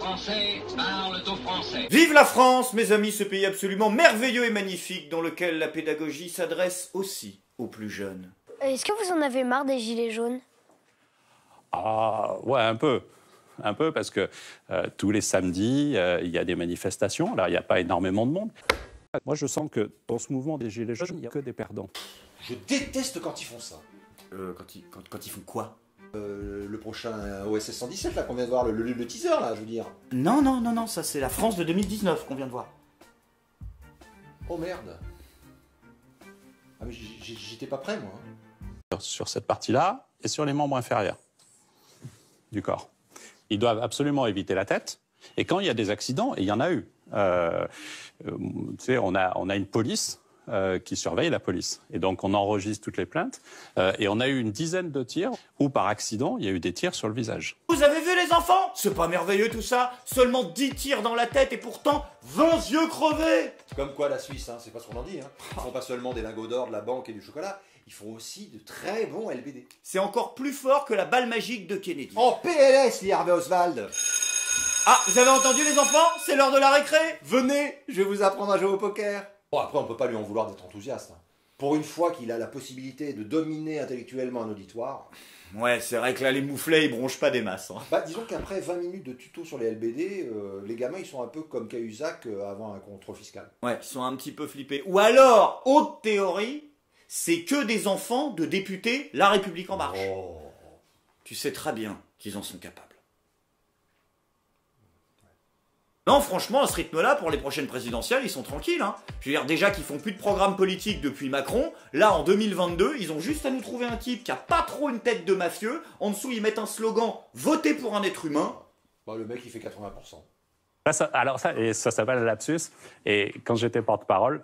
Français parlent aux Français. Vive la France, mes amis, ce pays absolument merveilleux et magnifique dans lequel la pédagogie s'adresse aussi aux plus jeunes. Est-ce que vous en avez marre des gilets jaunes? Ah, ouais, un peu. Un peu, parce que tous les samedis, il y a des manifestations. Alors, il n'y a pas énormément de monde. Moi, je sens que dans ce mouvement des Gilets jaunes, il n'y a que des perdants. Je déteste quand ils font ça. Quand ils font quoi? Le prochain OSS 117, là, qu'on vient de voir, le teaser, là, je veux dire. Non, ça c'est la France de 2019 qu'on vient de voir. Oh merde. Ah, mais j'étais pas prêt, moi. Sur cette partie-là et sur les membres inférieurs du corps. Ils doivent absolument éviter la tête. Et quand il y a des accidents, et il y en a eu, tu sais, on a une police qui surveille la police. Et donc, on enregistre toutes les plaintes. Et on a eu une dizaine de tirs où, par accident, il y a eu des tirs sur le visage. Vous avez vu les enfants? C'est pas merveilleux tout ça? Seulement 10 tirs dans la tête et pourtant 20 yeux crevés! Comme quoi, la Suisse, hein, c'est pas ce qu'on en dit. Hein. Ils font pas seulement des lingots d'or, de la banque et du chocolat. Ils font aussi de très bons LBD. C'est encore plus fort que la balle magique de Kennedy. En PLS, lit Harvey Oswald. Ah, vous avez entendu les enfants? C'est l'heure de la récré! Venez, je vais vous apprendre à jouer au poker. Bon, après, on peut pas lui en vouloir d'être enthousiaste. Hein. Pour une fois qu'il a la possibilité de dominer intellectuellement un auditoire. Ouais, c'est vrai que là, les mouflets, ils bronchent pas des masses. Hein. Bah, disons qu'après 20 minutes de tuto sur les LBD, les gamins, ils sont un peu comme Cahuzac avant un contrôle fiscal. Ouais, ils sont un petit peu flippés. Ou alors, haute théorie, c'est que des enfants de députés La République En Marche. Oh. Tu sais très bien qu'ils en sont capables. Non, franchement, à ce rythme-là, pour les prochaines présidentielles, ils sont tranquilles. Hein. Je veux dire, déjà qu'ils font plus de programme politique depuis Macron, là, en 2022, ils ont juste à nous trouver un type qui a pas trop une tête de mafieux. En dessous, ils mettent un slogan « Votez pour un être humain ». Bah, le mec, il fait 80%. Alors ça s'appelle un lapsus. Et quand j'étais porte-parole,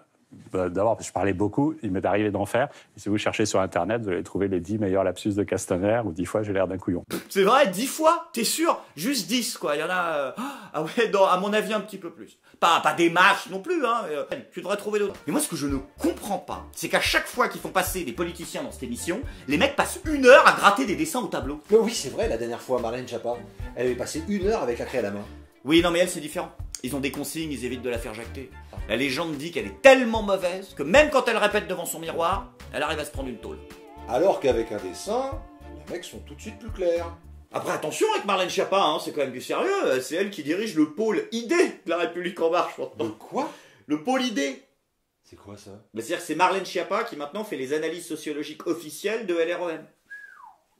d'abord, je parlais beaucoup, il m'est arrivé d'en faire. Et si vous cherchez sur Internet, vous allez trouver les 10 meilleurs lapsus de Castaner, ou 10 fois j'ai l'air d'un couillon. C'est vrai, 10 fois? T'es sûr? Juste 10, quoi. Il y en a... Ah ouais, non, à mon avis, un petit peu plus. Pas des masses non plus, hein. Tu devrais trouver d'autres. Mais moi, ce que je ne comprends pas, c'est qu'à chaque fois qu'ils font passer des politiciens dans cette émission, les mecs passent 1 heure à gratter des dessins au tableau. Oui, c'est vrai, la dernière fois, Marlène Schiappa, elle avait passé 1 heure avec la craie à la main. Oui, non, mais elle, c'est différent. Ils ont des consignes, ils évitent de la faire jacter. La légende dit qu'elle est tellement mauvaise que même quand elle répète devant son miroir, elle arrive à se prendre une tôle. Alors qu'avec un dessin, les mecs sont tout de suite plus clairs. Après, attention avec Marlène Schiappa, hein, c'est quand même du sérieux. C'est elle qui dirige le pôle ID de La République En Marche maintenant. De quoi? Le pôle ID. C'est quoi ça? C'est-à-dire que c'est Marlène Schiappa qui maintenant fait les analyses sociologiques officielles de LREM.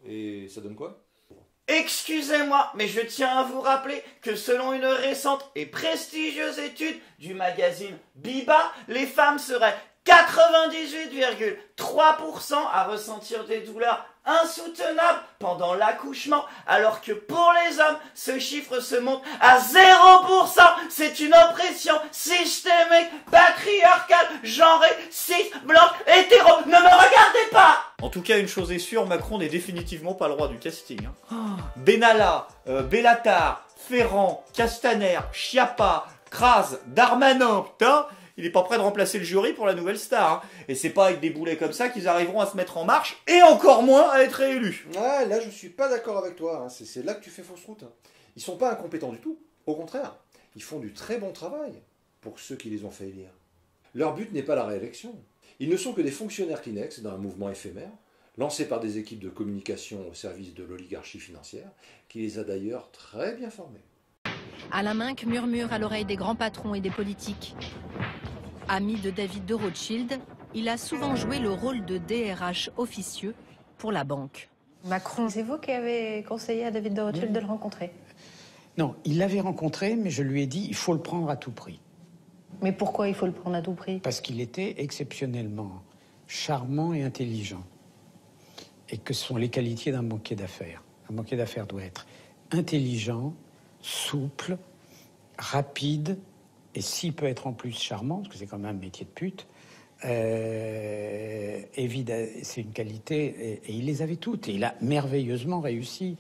Et ça donne quoi? Excusez-moi, mais je tiens à vous rappeler que selon une récente et prestigieuse étude du magazine Biba, les femmes seraient 98,3% à ressentir des douleurs insoutenables pendant l'accouchement, alors que pour les hommes, ce chiffre se monte à 0%. C'est une oppression systémique, patriarcale, genrée, cis, blanche, hétéro. Ne me regardez pas! En tout cas, une chose est sûre, Macron n'est définitivement pas le roi du casting. Hein. Benalla, Bellatar, Ferrand, Castaner, Schiappa, Kras, Darmanin, putain, il est pas prêt de remplacer le jury pour la nouvelle star. Hein. Et c'est pas avec des boulets comme ça qu'ils arriveront à se mettre en marche, et encore moins à être réélus. Ah, là, je suis pas d'accord avec toi. Hein. C'est là que tu fais fausse route. Hein. Ils sont pas incompétents du tout. Au contraire, ils font du très bon travail pour ceux qui les ont fait élire. Leur but n'est pas la réélection. Ils ne sont que des fonctionnaires Kleenex d'un mouvement éphémère, lancé par des équipes de communication au service de l'oligarchie financière, qui les a d'ailleurs très bien formés. Alain Minc murmure à l'oreille des grands patrons et des politiques. Ami de David de Rothschild, il a souvent joué le rôle de DRH officieux pour la banque. Macron, c'est vous qui avez conseillé à David de Rothschild de le rencontrer? Non, il l'avait rencontré, mais je lui ai dit il faut le prendre à tout prix. Mais pourquoi il faut le prendre à tout prix? Parce qu'il était exceptionnellement charmant et intelligent. Et que ce sont les qualités d'un banquier d'affaires. Un banquier d'affaires doit être intelligent, souple, rapide, et s'il peut être en plus charmant, parce que c'est quand même un métier de pute, c'est une qualité, et il les avait toutes, et il a merveilleusement réussi.